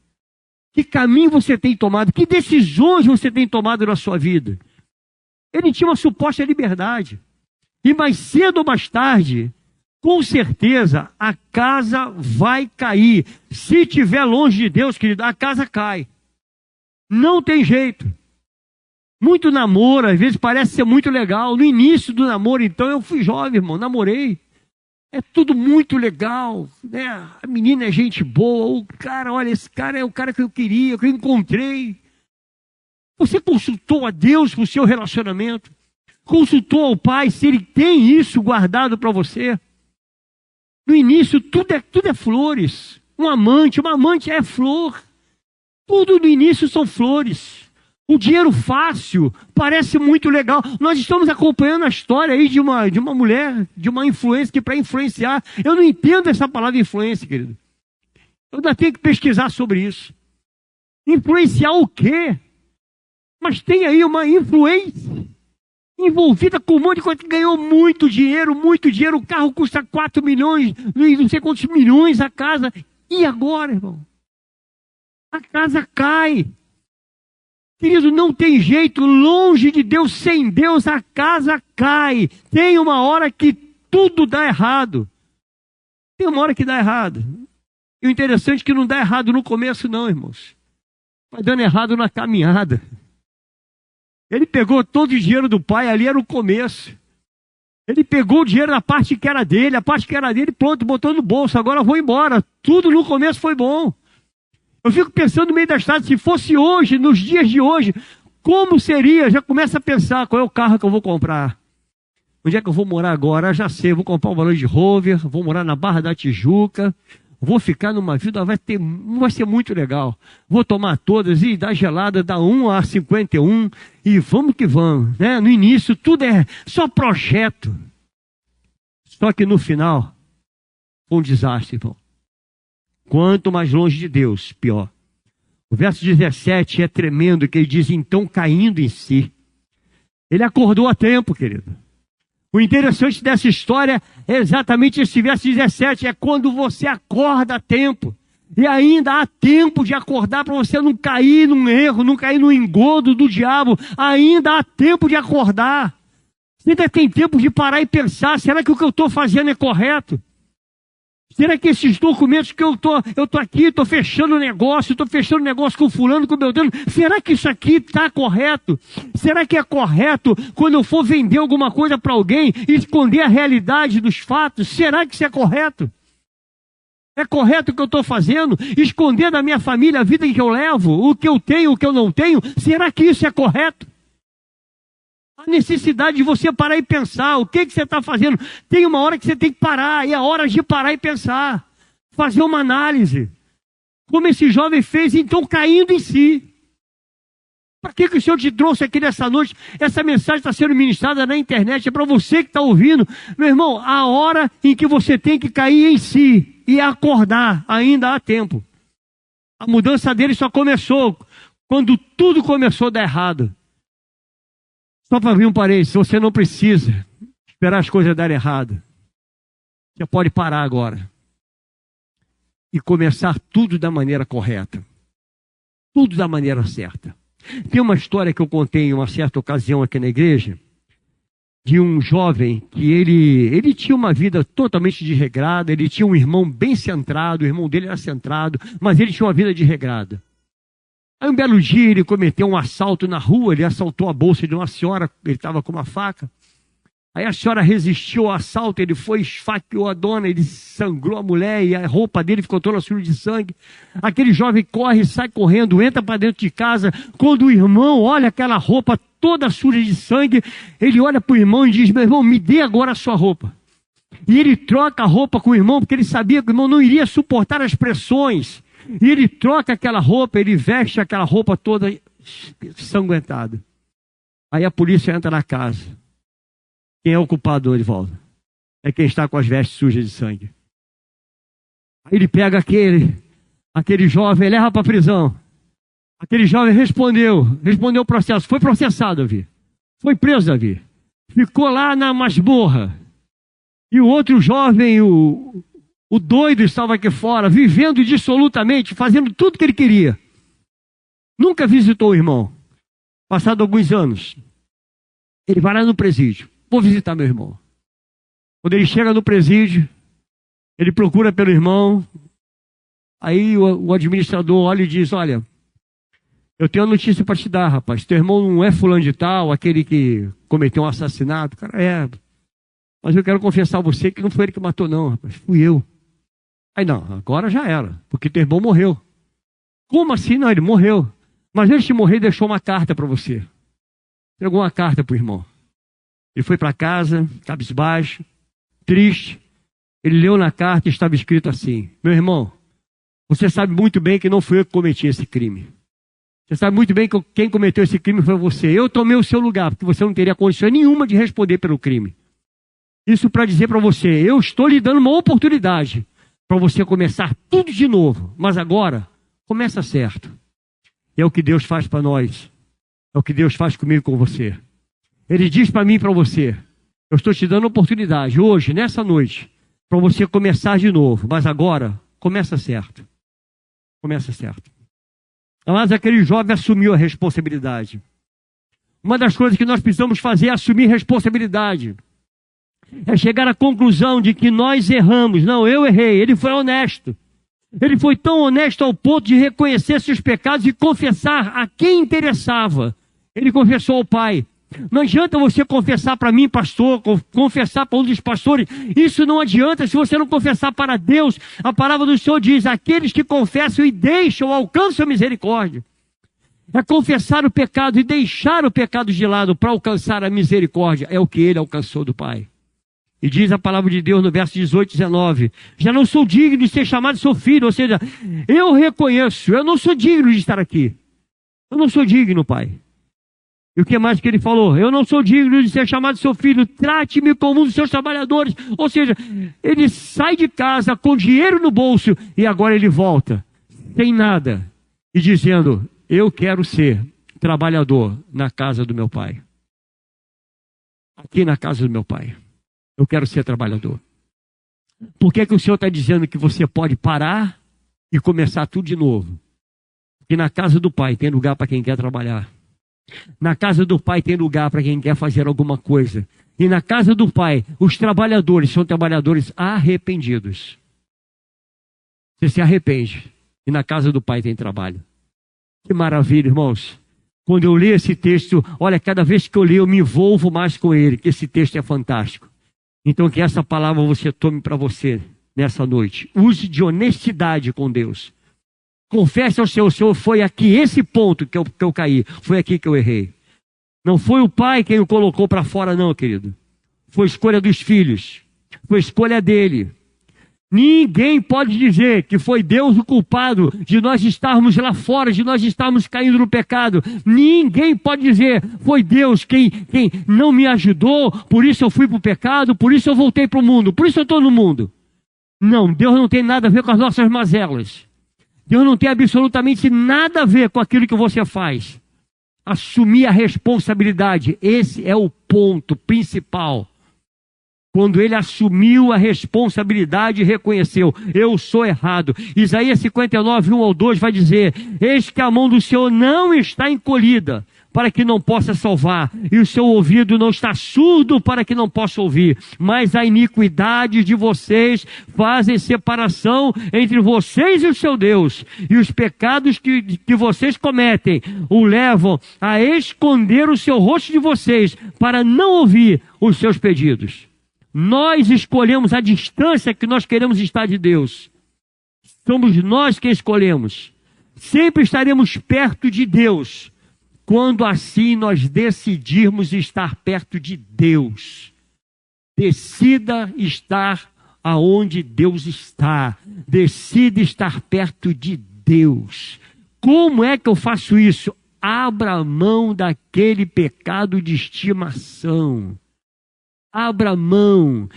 Speaker 1: Que caminho você tem tomado? Que decisões você tem tomado na sua vida? Ele tinha uma suposta liberdade. E mais cedo ou mais tarde, com certeza, a casa vai cair. Se estiver longe de Deus, querido, a casa cai. Não tem jeito. Muito namoro, às vezes parece ser muito legal. No início do namoro, então, eu fui jovem, irmão, namorei. É tudo muito legal, né? A menina é gente boa, o cara, olha, esse cara é o cara que eu queria, que eu encontrei. Você consultou a Deus para o seu relacionamento? Consultou ao Pai se Ele tem isso guardado para você? No início tudo é flores. Uma amante é flor. Tudo no início são flores. O dinheiro fácil parece muito legal. Nós estamos acompanhando a história aí de uma mulher, de uma influência que para influenciar. Eu não entendo essa palavra influência, querido. Eu ainda tenho que pesquisar sobre isso. Influenciar o quê? Mas tem aí uma influência envolvida com um monte de coisa que ganhou muito dinheiro. O carro custa 4 milhões, não sei quantos milhões a casa. E agora, irmão? A casa cai. Querido, não tem jeito, longe de Deus, sem Deus, a casa cai. Tem uma hora que tudo dá errado. Tem uma hora que dá errado. E o interessante é que não dá errado no começo, não, irmãos. Vai dando errado na caminhada. Ele pegou todo o dinheiro do pai, ali era o começo. Ele pegou o dinheiro da parte que era dele, a parte que era dele, pronto, botou no bolso, agora eu vou embora. Tudo no começo foi bom. Eu fico pensando no meio da estrada, se fosse hoje, nos dias de hoje, como seria? Já começa a pensar, qual é o carro que eu vou comprar? Onde é que eu vou morar agora? Já sei, vou comprar um Land Rover, vou morar na Barra da Tijuca, vou ficar numa vida, não vai ser muito legal. Vou tomar todas e dar gelada, da 1 a 51, e vamos que vamos. Né? No início tudo é só projeto. Só que no final, foi um desastre, irmão. Quanto mais longe de Deus, pior. O verso 17 é tremendo, que ele diz, então caindo em si. Ele acordou a tempo, querido. O interessante dessa história é exatamente esse verso 17, é quando você acorda a tempo. E ainda há tempo de acordar para você não cair num erro, não cair no engodo do diabo. Ainda há tempo de acordar. Você ainda tem tempo de parar e pensar, será que o que eu estou fazendo é correto? Será que esses documentos que eu tô aqui, estou fechando negócio com fulano, com Beltrano, será que isso aqui está correto? Será que é correto quando eu for vender alguma coisa para alguém e esconder a realidade dos fatos? Será que isso é correto? É correto o que eu estou fazendo? Esconder da minha família a vida que eu levo, o que eu tenho, o que eu não tenho? Será que isso é correto? A necessidade de você parar e pensar, o que você está fazendo? Tem uma hora que você tem que parar, e é hora de parar e pensar. Fazer uma análise. Como esse jovem fez, então caindo em si. Para que o Senhor te trouxe aqui nessa noite? Essa mensagem está sendo ministrada na internet, é para você que está ouvindo. Meu irmão, a hora em que você tem que cair em si e acordar, ainda há tempo. A mudança dele só começou quando tudo começou a dar errado. Só para abrir um parênteses, você não precisa esperar as coisas darem errado. Você pode parar agora e começar tudo da maneira correta. Tudo da maneira certa. Tem uma história que eu contei em uma certa ocasião aqui na igreja, de um jovem que ele tinha uma vida totalmente desregrada, ele tinha um irmão bem centrado, o irmão dele era centrado, mas ele tinha uma vida desregrada. Aí um belo dia ele cometeu um assalto na rua, ele assaltou a bolsa de uma senhora, ele estava com uma faca. Aí a senhora resistiu ao assalto, ele foi, esfaqueou a dona, ele sangrou a mulher e a roupa dele ficou toda suja de sangue. Aquele jovem corre, sai correndo, entra para dentro de casa. Quando o irmão olha aquela roupa toda suja de sangue, ele olha para o irmão e diz, meu irmão, me dê agora a sua roupa. E ele troca a roupa com o irmão, porque ele sabia que o irmão não iria suportar as pressões. E ele troca aquela roupa, ele veste aquela roupa toda sanguentada. Aí a polícia entra na casa. Quem é o culpado, Edivaldo? É quem está com as vestes sujas de sangue. Aí ele pega aquele jovem, leva para a prisão. Aquele jovem respondeu o processo, foi processado, Davi. Foi preso, Davi. Ficou lá na masmorra. E o outro jovem, o doido, estava aqui fora, vivendo dissolutamente, fazendo tudo que ele queria. Nunca visitou o irmão. Passado alguns anos, ele vai lá no presídio. Vou visitar meu irmão. Quando ele chega no presídio, ele procura pelo irmão. Aí o administrador olha e diz, olha, eu tenho uma notícia para te dar, rapaz. Teu irmão não é fulano de tal, aquele que cometeu um assassinato. Cara, é. Mas eu quero confessar a você que não foi ele que matou não, rapaz. Fui eu. Aí não, agora já era, porque teu irmão morreu. Como assim? Não, ele morreu. Mas antes de morrer, deixou uma carta para você. Entregou uma carta para o irmão. Ele foi para casa, cabisbaixo, triste. Ele leu na carta e estava escrito assim, meu irmão, você sabe muito bem que não fui eu que cometi esse crime. Você sabe muito bem que quem cometeu esse crime foi você. Eu tomei o seu lugar, porque você não teria condição nenhuma de responder pelo crime. Isso para dizer para você, eu estou lhe dando uma oportunidade para você começar tudo de novo. Mas agora, começa certo. É o que Deus faz para nós. É o que Deus faz comigo e com você. Ele diz para mim e para você, eu estou te dando oportunidade hoje, nessa noite, para você começar de novo. Mas agora, começa certo. Começa certo. Mas aquele jovem assumiu a responsabilidade. Uma das coisas que nós precisamos fazer é assumir responsabilidade. É chegar à conclusão de que nós erramos. Não, eu errei. Ele foi honesto. Ele foi tão honesto ao ponto de reconhecer seus pecados e confessar a quem interessava. Ele confessou ao Pai. Não adianta você confessar para mim, pastor, confessar para um dos pastores. Isso não adianta se você não confessar para Deus. A palavra do Senhor diz, aqueles que confessam e deixam, alcançam a misericórdia. É confessar o pecado e deixar o pecado de lado para alcançar a misericórdia. É o que ele alcançou do Pai. E diz a palavra de Deus no verso 18 e 19, já não sou digno de ser chamado seu filho, ou seja, eu reconheço, eu não sou digno de estar aqui. Eu não sou digno, Pai. E o que mais que ele falou? Eu não sou digno de ser chamado seu filho, trate-me como um dos seus trabalhadores. Ou seja, ele sai de casa com dinheiro no bolso e agora ele volta, sem nada, e dizendo, eu quero ser trabalhador na casa do meu Pai. Aqui na casa do meu Pai. Eu quero ser trabalhador. Por que o Senhor está dizendo que você pode parar e começar tudo de novo? Porque na casa do Pai tem lugar para quem quer trabalhar. Na casa do Pai tem lugar para quem quer fazer alguma coisa. E na casa do Pai, os trabalhadores são trabalhadores arrependidos. Você se arrepende. E na casa do Pai tem trabalho. Que maravilha, irmãos. Quando eu leio esse texto, olha, cada vez que eu leio, eu me envolvo mais com ele, que esse texto é fantástico. Então que essa palavra você tome para você nessa noite. Use de honestidade com Deus. Confesse ao Senhor, foi aqui, esse ponto que eu caí, foi aqui que eu errei. Não foi o pai quem o colocou para fora não, querido. Foi escolha dos filhos. Foi escolha dele. Ninguém pode dizer que foi Deus o culpado de nós estarmos lá fora, de nós estarmos caindo no pecado. Ninguém pode dizer, foi Deus quem não me ajudou, por isso eu fui para o pecado, por isso eu voltei para o mundo, por isso eu estou no mundo. Não, Deus não tem nada a ver com as nossas mazelas. Deus não tem absolutamente nada a ver com aquilo que você faz. Assumir a responsabilidade, esse é o ponto principal. Quando ele assumiu a responsabilidade e reconheceu, eu sou errado. Isaías 59, 1 ao 2 vai dizer, eis que a mão do Senhor não está encolhida, para que não possa salvar, e o seu ouvido não está surdo para que não possa ouvir, mas a iniquidade de vocês fazem separação entre vocês e o seu Deus, e os pecados que vocês cometem o levam a esconder o seu rosto de vocês, para não ouvir os seus pedidos. Nós escolhemos a distância que nós queremos estar de Deus. Somos nós quem escolhemos. Sempre estaremos perto de Deus, quando assim nós decidirmos estar perto de Deus. Decida estar aonde Deus está. Decida estar perto de Deus. Como é que eu faço isso? Abra mão daquele pecado de estimação. Abra mão,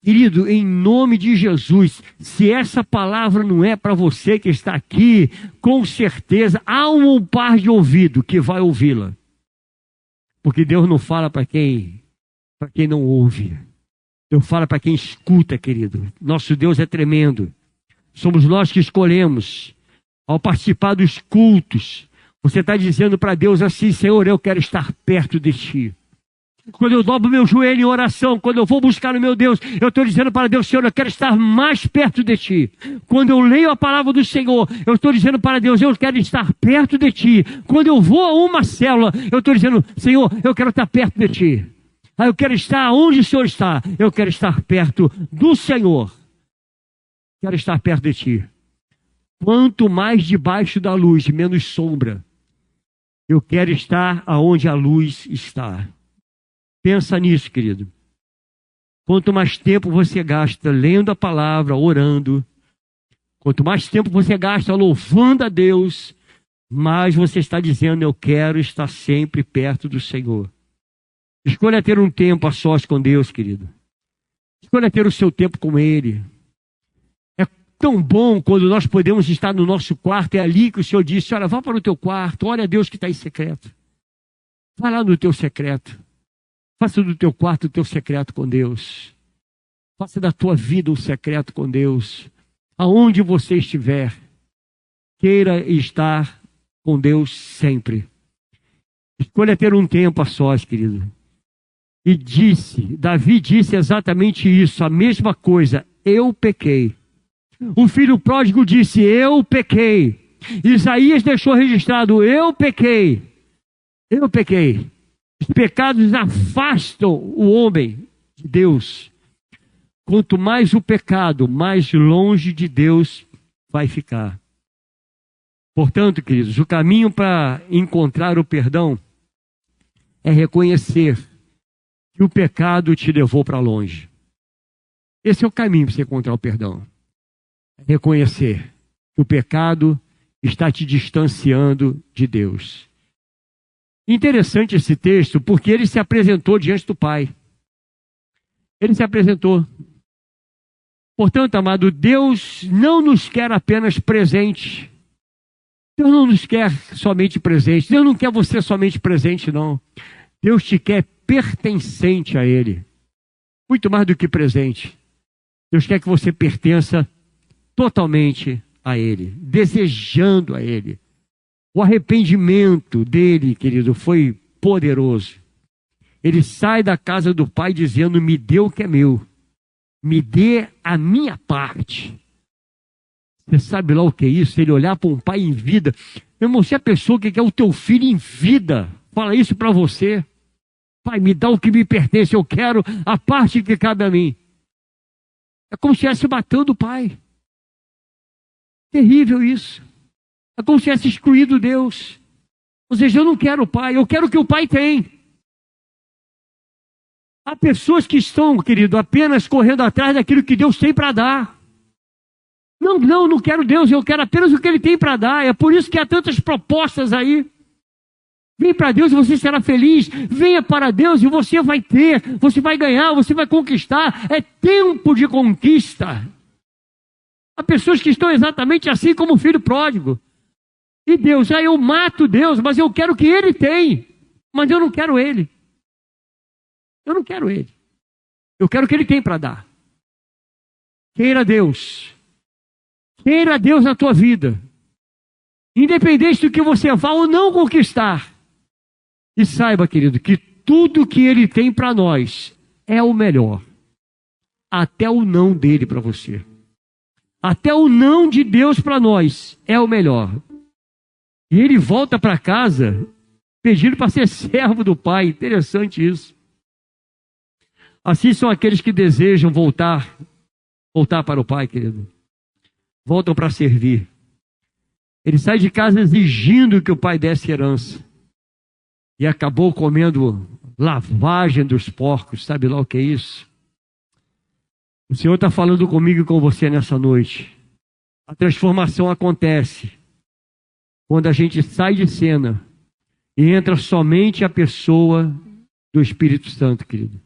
Speaker 1: querido, em nome de Jesus. Se essa palavra não é para você que está aqui, com certeza há um par de ouvido que vai ouvi-la. Porque Deus não fala para quem não ouve. Deus fala para quem escuta, querido. Nosso Deus é tremendo. Somos nós que escolhemos. Ao participar dos cultos, você está dizendo para Deus assim, Senhor, eu quero estar perto de Ti. Quando eu dobro meu joelho em oração, quando eu vou buscar o meu Deus, eu estou dizendo para Deus, Senhor, eu quero estar mais perto de Ti. Quando eu leio a palavra do Senhor, eu estou dizendo para Deus, eu quero estar perto de Ti. Quando eu vou a uma célula, eu estou dizendo, Senhor, eu quero estar perto de Ti. Eu quero estar onde o Senhor está. Eu quero estar perto do Senhor. Quero estar perto de Ti. Quanto mais debaixo da luz, menos sombra. Eu quero estar aonde a luz está. Pensa nisso, querido. Quanto mais tempo você gasta lendo a palavra, orando, quanto mais tempo você gasta louvando a Deus, Mas você está dizendo, eu quero estar sempre perto do Senhor. Escolha ter um tempo a sós com Deus, querido. Escolha ter o seu tempo com Ele. É tão bom quando nós podemos estar no nosso quarto. É ali que o Senhor disse, olha, vá para o teu quarto, olha a Deus que está em secreto. Vá lá no teu secreto. Faça do teu quarto o teu secreto com Deus. Faça da tua vida um secreto com Deus. Aonde você estiver, queira estar com Deus sempre. Escolha ter um tempo a sós, querido. E Davi disse exatamente isso, a mesma coisa. Eu pequei. O filho pródigo disse, eu pequei. Isaías deixou registrado, eu pequei. Eu pequei. Os pecados afastam o homem de Deus. Quanto mais o pecado, mais longe de Deus vai ficar. Portanto, queridos, o caminho para encontrar o perdão é reconhecer que o pecado te levou para longe. Esse é o caminho para você encontrar o perdão. É reconhecer que o pecado está te distanciando de Deus. Interessante esse texto, porque ele se apresentou diante do Pai. Ele se apresentou. Portanto, amado, Deus não nos quer apenas presente. Deus não nos quer somente presente. Deus não quer você somente presente, não. Deus te quer pertencente a Ele. Muito mais do que presente. Deus quer que você pertença totalmente a Ele, desejando a Ele. O arrependimento dele, querido, foi poderoso. Ele sai da casa do Pai dizendo, me dê o que é meu. Me dê a minha parte. Você sabe lá o que é isso? Ele olhar para um pai em vida. Meu irmão, se a pessoa que quer o teu filho em vida fala isso para você, pai, me dá o que me pertence, eu quero a parte que cabe a mim. É como se estivesse matando o pai. Terrível isso. É como se tivesse excluído Deus. Ou seja, eu não quero o pai, eu quero o que o pai tem. Há pessoas que estão, querido, apenas correndo atrás daquilo que Deus tem para dar. Não quero Deus, eu quero apenas o que Ele tem para dar. É por isso que há tantas propostas aí. Vem para Deus e você será feliz. Venha para Deus e você vai ter, você vai ganhar, você vai conquistar. É tempo de conquista. Há pessoas que estão exatamente assim como o filho pródigo. E Deus, eu mato Deus, mas eu quero o que Ele tem. Mas eu não quero Ele. Eu não quero Ele. Eu quero o que Ele tem para dar. Queira Deus. Queira Deus na tua vida. Independente do que você vá ou não conquistar. E saiba, querido, que tudo que Ele tem para nós é o melhor. Até o não dele para você. Até o não de Deus para nós é o melhor. E ele volta para casa pedindo para ser servo do Pai. Interessante isso. Assim são aqueles que desejam voltar para o Pai, querido. Voltam para servir. Ele sai de casa exigindo que o pai desse herança. E acabou comendo lavagem dos porcos. Sabe lá o que é isso? O Senhor está falando comigo e com você nessa noite. A transformação acontece quando a gente sai de cena e entra somente a pessoa do Espírito Santo, querido.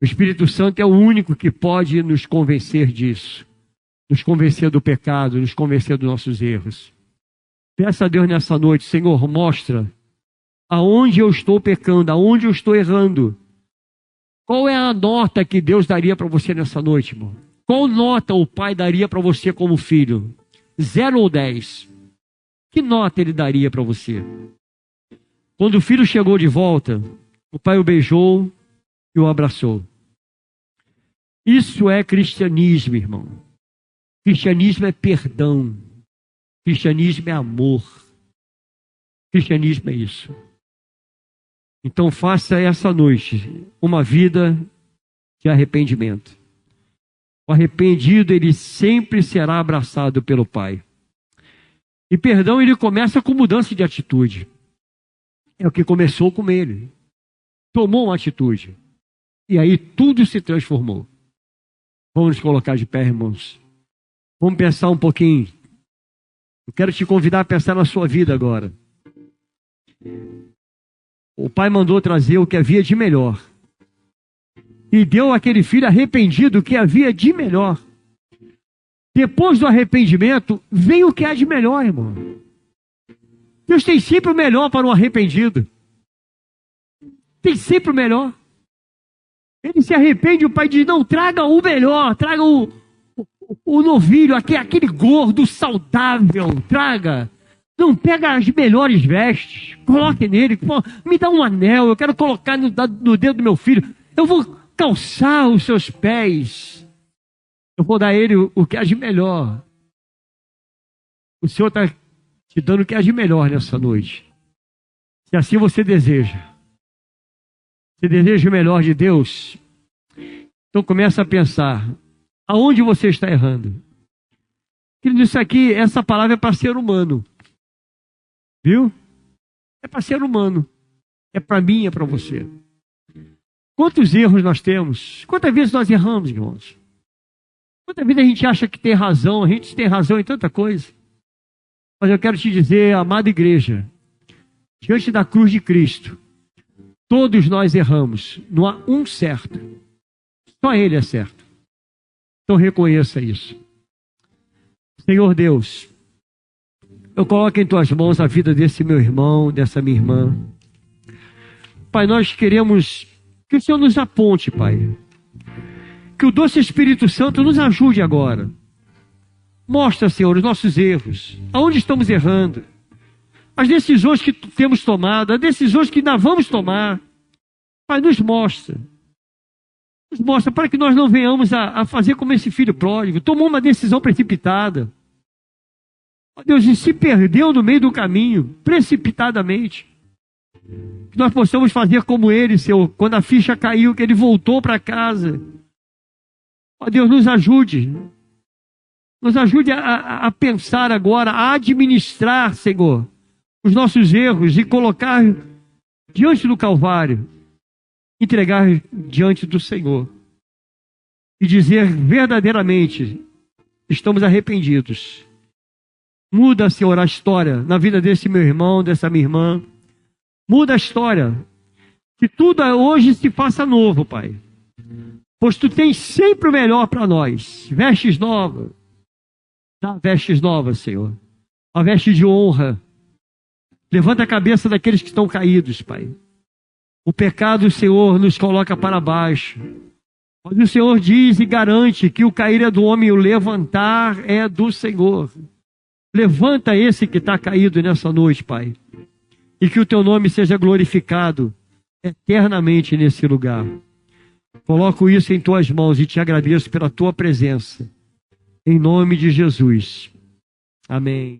Speaker 1: O Espírito Santo é o único que pode nos convencer disso. Nos convencer do pecado, nos convencer dos nossos erros. Peça a Deus nessa noite, Senhor, mostra aonde eu estou pecando, aonde eu estou errando. Qual é a nota que Deus daria para você nessa noite, irmão? Qual nota o Pai daria para você como filho? 0 ou 10? Que nota Ele daria para você? Quando o filho chegou de volta, o pai o beijou e o abraçou. Isso é cristianismo, irmão. Cristianismo é perdão. Cristianismo é amor. Cristianismo é isso. Então faça essa noite uma vida de arrependimento. O arrependido, ele sempre será abraçado pelo Pai. E perdão, ele começa com mudança de atitude. É o que começou com ele. Tomou uma atitude. E aí tudo se transformou. Vamos nos colocar de pé, irmãos. Vamos pensar um pouquinho Eu quero te convidar a pensar na sua vida agora. O pai mandou trazer o que havia de melhor. E deu àquele filho arrependido o que havia de melhor. Depois do arrependimento, vem o que há de melhor, irmão. Deus tem sempre o melhor para o arrependido. Tem sempre o melhor. Ele se arrepende, o pai diz, não, traga o melhor, traga o novilho, aquele gordo, saudável, traga. Não, pega as melhores vestes, coloque nele, me dá um anel, eu quero colocar no dedo do meu filho, eu vou calçar os seus pés, eu vou dar a ele o que há de melhor. O Senhor está te dando o que há de melhor nessa noite. Se assim você deseja. Você deseja o melhor de Deus? Então começa a pensar, aonde você está errando? Querido, isso aqui, essa palavra é para ser humano. Viu? É para ser humano. É para mim, é para você. Quantos erros nós temos? Quantas vezes nós erramos, irmãos? Quantas vezes a gente acha que tem razão? A gente tem razão em tanta coisa. Mas eu quero te dizer, amada igreja, diante da cruz de Cristo, todos nós erramos. Não há um certo. Só Ele é certo. Então reconheça isso. Senhor Deus, eu coloco em Tuas mãos a vida desse meu irmão, dessa minha irmã. Pai, nós queremos que o Senhor nos aponte, Pai. Que o doce Espírito Santo nos ajude agora. Mostra, Senhor, os nossos erros. Aonde estamos errando. As decisões que temos tomado, as decisões que ainda vamos tomar. Pai, nos mostra. Nos mostra para que nós não venhamos a fazer como esse filho pródigo. Tomou uma decisão precipitada. Ó Deus, e se perdeu no meio do caminho, precipitadamente. Que nós possamos fazer como ele, Senhor, quando a ficha caiu, que ele voltou para casa. Ó Deus, nos ajude. Nos ajude a pensar agora, a administrar, Senhor, os nossos erros e colocar diante do Calvário, entregar diante do Senhor e dizer verdadeiramente, estamos arrependidos. Muda, Senhor, a história na vida desse meu irmão, dessa minha irmã. Muda a história. Que tudo hoje se faça novo, Pai. Pois Tu tens sempre o melhor para nós. Vestes novas. Dá vestes novas, Senhor. Uma veste de honra. Levanta a cabeça daqueles que estão caídos, Pai. O pecado, Senhor, nos coloca para baixo. Mas o Senhor diz e garante que o cair é do homem e o levantar é do Senhor. Levanta esse que está caído nessa noite, Pai. E que o Teu nome seja glorificado eternamente nesse lugar. Coloco isso em Tuas mãos e te agradeço pela Tua presença. Em nome de Jesus. Amém.